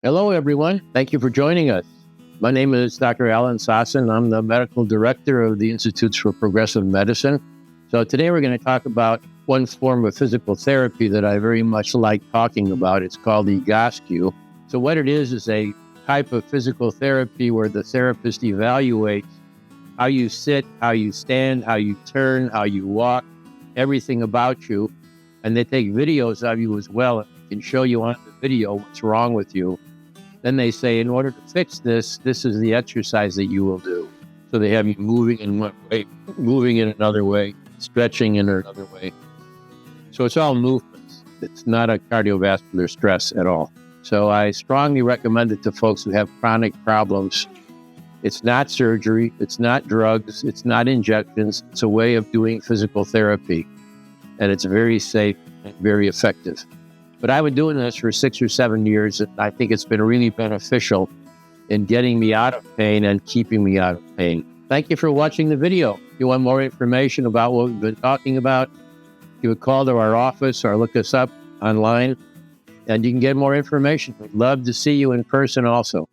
Hello, everyone. Thank you for joining us. My name is Dr. Alan Sosin. I'm the medical director of the Institutes for Progressive Medicine. So today we're going to talk about one form of physical therapy that I very much like talking about. It's called Egoscue. So what it is a type of physical therapy where the therapist evaluates how you sit, how you stand, how you turn, how you walk, everything about you. And they take videos of you as well and can show you on the video what's wrong with you. Then they say, in order to fix this, this is the exercise that you will do. So they have you moving in one way, moving in another way, stretching in another way. So it's all movements. It's not a cardiovascular stress at all. So I strongly recommend it to folks who have chronic problems. It's not surgery. It's not drugs. It's not injections. It's a way of doing physical therapy. And it's very safe and very effective. But I've been doing this for 6 or 7 years, and I think it's been really beneficial in getting me out of pain and keeping me out of pain. Thank you for watching the video. If you want more information about what we've been talking about, give a call to our office or look us up online, and you can get more information. We'd love to see you in person also.